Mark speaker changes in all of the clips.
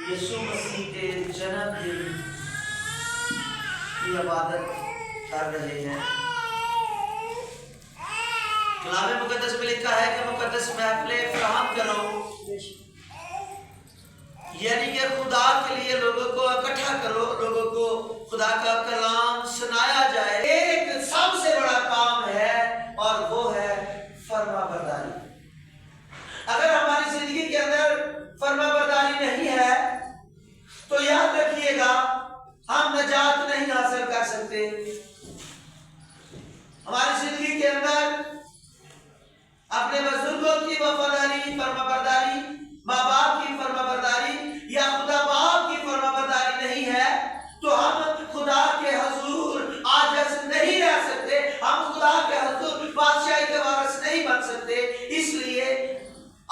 Speaker 1: یسوع مسیح کے جنم دن کی عبادت کر رہے ہیں۔ کلام مقدس میں لکھا ہے کہ مقدس محفلیں فراہم کرو، یعنی کہ خدا کے لیے لوگوں کو اکٹھا کرو، لوگوں کو خدا کا کلام سنایا جائے۔ ایک سب سے بڑا کام ہے اور وہ ہے فرما برداری۔ اگر ہماری زندگی کے اندر فرما برداری نہیں ہے تو یاد رکھیے گا ہم نجات نہیں حاصل کر سکتے۔ ہماری زندگی کے اندر اپنے بزرگوں کی وفاداری، فرما برداری، ماں باپ کی فرما برداری یا خدا باپ کی فرما برداری نہیں ہے تو ہم خدا کے حضور عاجز نہیں رہ سکتے، ہم خدا کے حضور بادشاہی کے وارث نہیں بن سکتے۔ اس لیے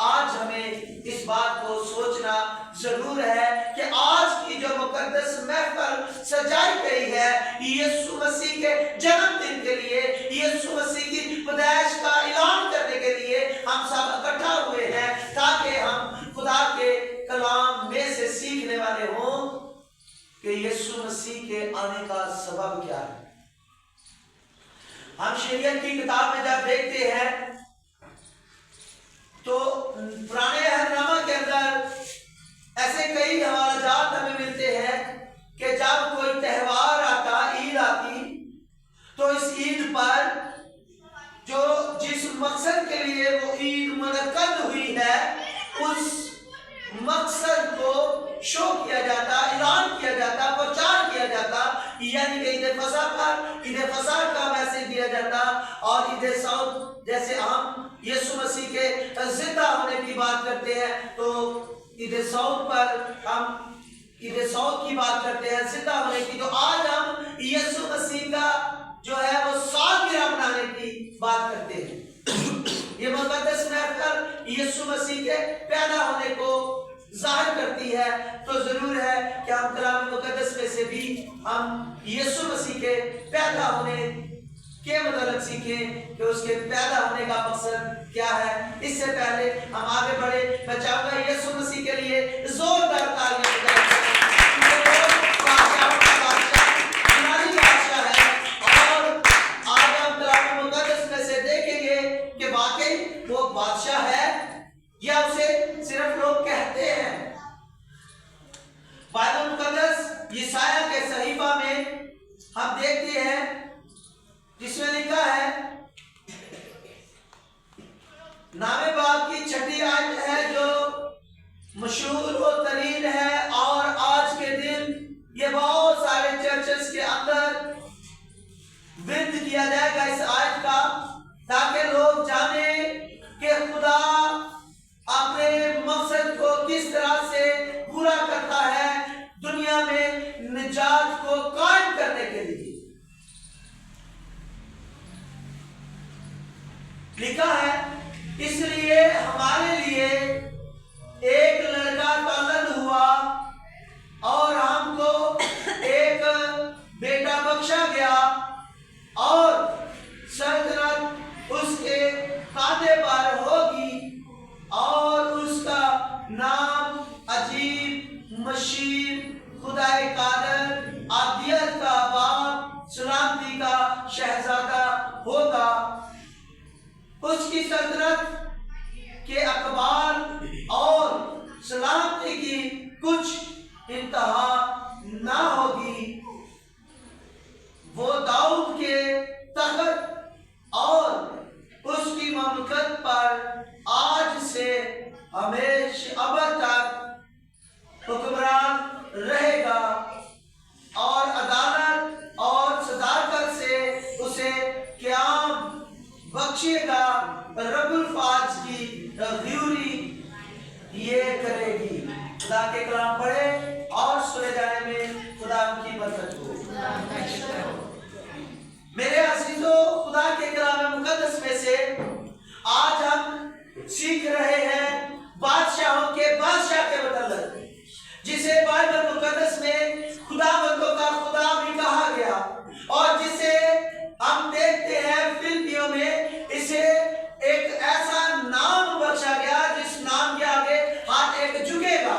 Speaker 1: آج ہمیں اس بات کو سوچنا ضرور ہے کہ آج کی جو مقدس محفل سجائی گئی ہے یسوع مسیح کے جنم دن کے لیے، یسوع مسیح کی پیدائش کا اعلان کرنے کے لیے ہم سب اکٹھا ہوئے ہیں تاکہ ہم خدا کے کلام میں سے سیکھنے والے ہوں کہ یسوع مسیح کے آنے کا سبب کیا ہے۔ ہم شریعت کی کتاب میں جب دیکھتے ہیں تو پرانے عہد نامہ کے اندر ایسے کئی حوالہ جات ہمیں ملتے ہیں کہ جب کوئی تہوار آتا، عید آتی، تو اس عید پر جو جس مقصد کے لیے وہ عید منعقد ہوئی ہے اس مقصد کو شو کیا جاتا، اعلان کیا جاتا، پرچار کیا جاتا، یعنی کہ عید فصح پر عید فصح کا میسج دیا جاتا، اور عید سعود جیسے ہم یسوع مسیح کے زندہ ہونے کی بات کرتے ہیں تو عید سعود پر ہم عید سعود کی بات کرتے ہیں، زندہ ہونے کی، تو آج ہم یسوع مسیح کا جو ہے وہ سالگرہ منانے کی بات کرتے ہیں۔ یہ مقدس محفل یسوع مسیح کے پیدا ہونے کو ظاہر کرتی ہے، تو ضرور ہے کہ ہم کلام مقدس میں سے بھی ہم یسوع مسیح کے پیدا ہونے کے متعلق سیکھیں کہ اس کے پیدا ہونے کا مقصد کیا ہے۔ اس سے پہلے ہم آگے بڑھے، میں چاہوں گا یسوع مسیح کے لیے زوردار تالیاں بجائیں۔ بادشاہ ہے یا اسے صرف لوگ کہتے ہیں؟ بائبل مقدس یسایہ کے صحیفہ میں ہم دیکھتے ہیں جس میں لکھا ہے، نام باپ کی چھٹی آیت ہے جو مشہور و ترین ہے، اور آج کے دن یہ بہت سارے چرچز کے اندر ورد کیا جائے گا اس آیت کا، تاکہ لوگ جانیں کہ خدا اپنے مقصد کو کس طرح سے پورا کرتا ہے دنیا میں نجات کو قائم کرنے کے لیے۔ لکھا ہے، اس لیے ہمارے لیے ایک لڑکا تولد ہوا اور ہم کو ایک بیٹا بخشا گیا، اور سلطنت اس کے کاندھے پر ہوگی، اور اس کا نام عجیب، مشیر، خدائے قادر، عادیت کا باپ، سلامتی کا شہزادہ ہوگا۔ اس کی سلطنت کے اقبال اور سلامتی کی کچھ انتہا نہ ہوگی۔ وہ داؤد کے تخت اور اس کی مملکت پر آج سے ہمیشہ ابد تک حکمران رہے گا، اور عدالت اور صداقت سے اسے قیام بخشے گا۔ رب الفاظ کی غیوری یہ کرے گی۔ خدا کے کلام پڑھے اور سنے جانے میں خدا ان کی برکت ہو۔ میرے عزیزو، خدا کے کلام مقدس میں سے آج ہم سیکھ رہے ہیں بادشاہوں کے بادشاہ کے متعلق، جسے بائبل مقدس میں خداوندوں کا خدا بھی کہا گیا، اور جسے ہم دیکھتے ہیں فلپیوں میں اسے ایک ایسا نام بخشا گیا جس نام کے آگے ہاتھ ایک جھکے گا۔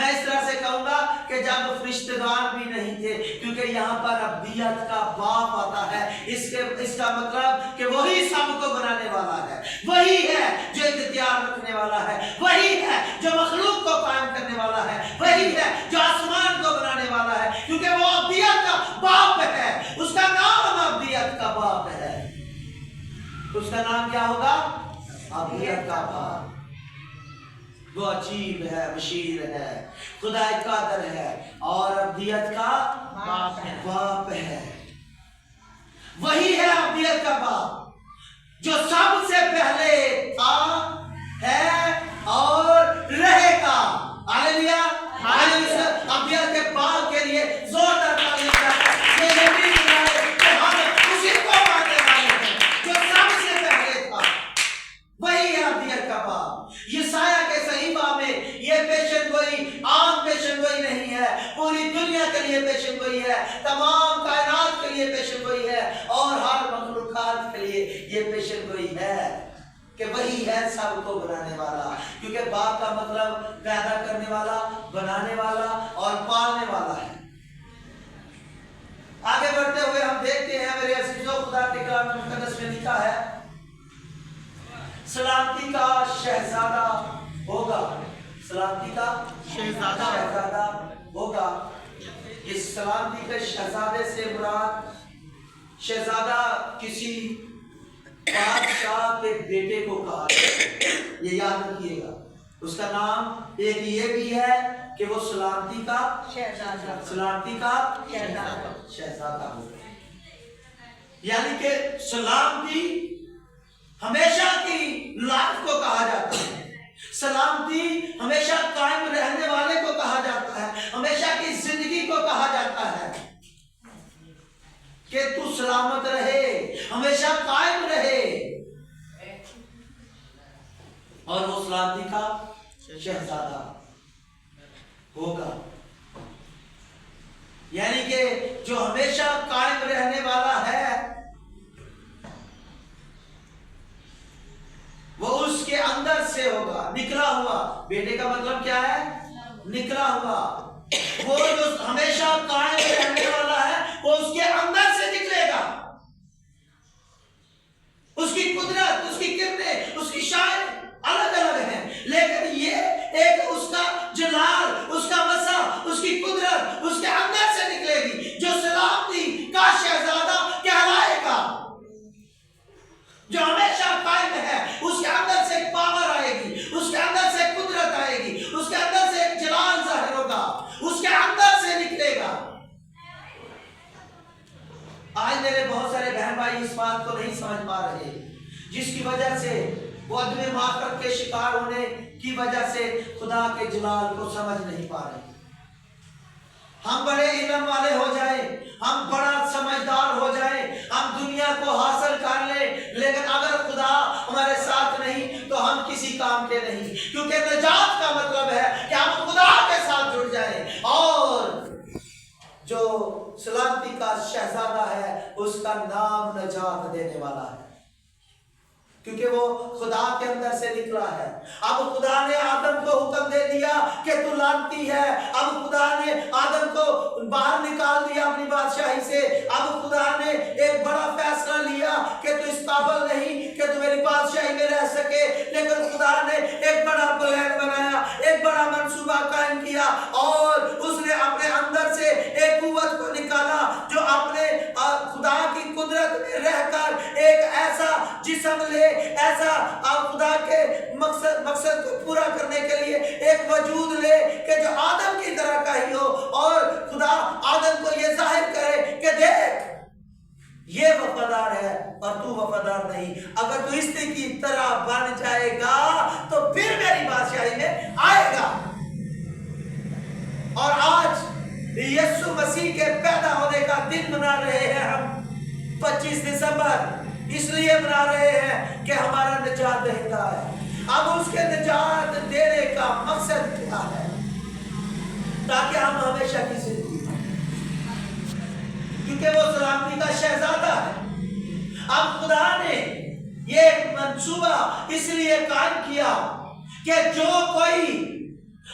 Speaker 1: میں اس طرح سے کہوں گا کہ جب فرشتگان بھی نہیں تھے، کیونکہ یہاں پر ابدیت کا باپ آتا ہے، اس کا مطلب کہ وہی سب کو بنانے والا ہے، وہی ہے جو اختیار رکھنے والا ہے، وہی ہے جو مخلوق کو قائم کرنے والا ہے، وہی ہے جو آسمان کو بنانے والا ہے، کیونکہ وہ ابدیت کا باپ ہے، اس کا نام ابدیت کا باپ ہے۔ اس کا نام کیا ہوگا؟ ابدیت کا باپ۔ وہ عجیب ہے، بشیر ہے، خدا قادر ہے اور ابدیت کا باپ ہے۔ وہی ہے ابدیت کا باپ جو سب سے پہلے تھا، ہے اور رہے گا۔ ہاللیلویا، ہاللیلویا۔ ابدیت کے باپ کے لیے زوردار تعریف کریں۔ یہ یقین ہے کہ ہم اسی کو ماننے والے ہیں جو سب سے پہلے تھا۔ وہی ہے ابدیت کا باپ۔ یسایہ کے صحیفہ میں یہ پیشن گوئی عام پیشن گوئی نہیں ہے، پوری دنیا کے لیے پیشن گوئی ہے، تمام کائنات کے لیے پیشن گوئی ہے اور ہر مخلوقات کے لیے یہ پیشن گوئی ہے کہ وہی ہے سب کو بنانے والا، کیونکہ باپ کا مطلب پیدا کرنے والا، بنانے والا اور پالنے والا ہے۔ آگے بڑھتے ہوئے ہم دیکھتے ہیں میرے عزیزو، خدا کے کلام مقدس میں لکھا ہے سلامتی کا شہزادہ ہوگا، سلامتی کا شہزادہ ہوگا۔ اس سلامتی کے شہزادے سے مراد شہزادہ کسی بادشاہ کے بیٹے کو کہا ہے، یہ یاد رکھیے گا۔ اس کا نام ایک یہ بھی ہے کہ وہ سلامتی کا شہزادہ ہوگا، یعنی کہ سلامتی ہمیشہ کی لائف کو کہا جاتا ہے، سلامتی ہمیشہ قائم رہنے والے کو کہا جاتا ہے، ہمیشہ کی زندگی کو کہا جاتا ہے کہ تو سلامت رہے، ہمیشہ قائم رہے، اور وہ سلامتی کا شہزادہ ہوگا، یعنی کہ جو ہمیشہ قائم رہنے والا ہے وہ اس کے اندر سے ہوگا، نکلا ہوا۔ بیٹے کا مطلب کیا ہے؟ نکلا ہوا۔ وہ جو ہمیشہ قائم رہنے والا ہے وہ اس کے اندر سے نکلے گا۔ اس کی قدرت، اس کی کرنیں، اس کی شان الگ الگ ہیں، لیکن یہ ایک اس کا جلال، اس کا مسا، اس کی قدرت اس کے اندر سے نکلے گی، جو سلامتی کا شہزادہ کہلائے گا، جو ہمیشہ قائم ہے۔ اس کے اندر سے ایک پاور آئے گی، اس کے اندر سے ایک قدرت آئے گی، اس کے اندر سے ایک جلال ظاہر ہوگا، اس کے اندر سے نکلے گا۔ آج میرے بہت سارے بہن بھائی اس بات کو نہیں سمجھ پا رہے، جس کی وجہ سے وہ عدم معرفت کے شکار ہونے کی وجہ سے خدا کے جلال کو سمجھ نہیں پا رہے۔ ہم بڑے علم والے ہو جائیں، ہم بڑا سمجھدار ہو جائیں، ہم دنیا کو حاصل کر لیں، لیکن اگر خدا ہمارے ساتھ نہیں تو ہم کسی کام کے نہیں، کیونکہ نجات کا مطلب ہے کہ ہم خدا کے ساتھ جڑ جائیں، اور جو سلامتی کا شہزادہ ہے اس کا نام نجات دینے والا ہے، کیونکہ وہ خدا کے اندر سے نکلا ہے۔ اب خدا نے آدم کو حکم دے دیا کہ تو لعنتی ہے، اب خدا نے آدم کو باہر نکال دیا اپنی بادشاہی سے، اب خدا نے ایک بڑا فیصلہ لیا کہ تو اس قابل نہیں کہ تو میری بادشاہی میں رہ سکے، لیکن خدا نے ایک بڑا پلان بنایا، ایک بڑا منصوبہ قائم کیا، اور اس نے اپنے اندر سے ایک قوت کو نکالا جو اپنے خدا کی قدرت میں رہ کر ایک ایسا جسم لے، ایسا خدا کے مقصد کو پورا کرنے کے لیے ایک وجود لے کہ جو آدم کی طرح کا ہی ہو، اور خدا آدم کو یہ ظاہر کرے کہ دیکھ یہ وفادار ہے اور تو وفادار نہیں، اگر تو اس کی طرح بن جائے گا تو پھر میری بادشاہی میں آئے گا۔ اور آج یسوع مسیح کے پیدا ہونے کا دن منا رہے ہیں ہم 25 دسمبر، اس لیے بنا رہے ہیں کہ ہمارا نجات دہندہ ہے۔ اب اس کے نجات دینے کا مقصد کیا ہے؟ تاکہ ہم ہمیشہ کی زندگی پائیں، کیونکہ وہ سلامتی کا شہزادہ ہے۔ اب خدا نے یہ منصوبہ اس لیے قائم کیا کہ جو کوئی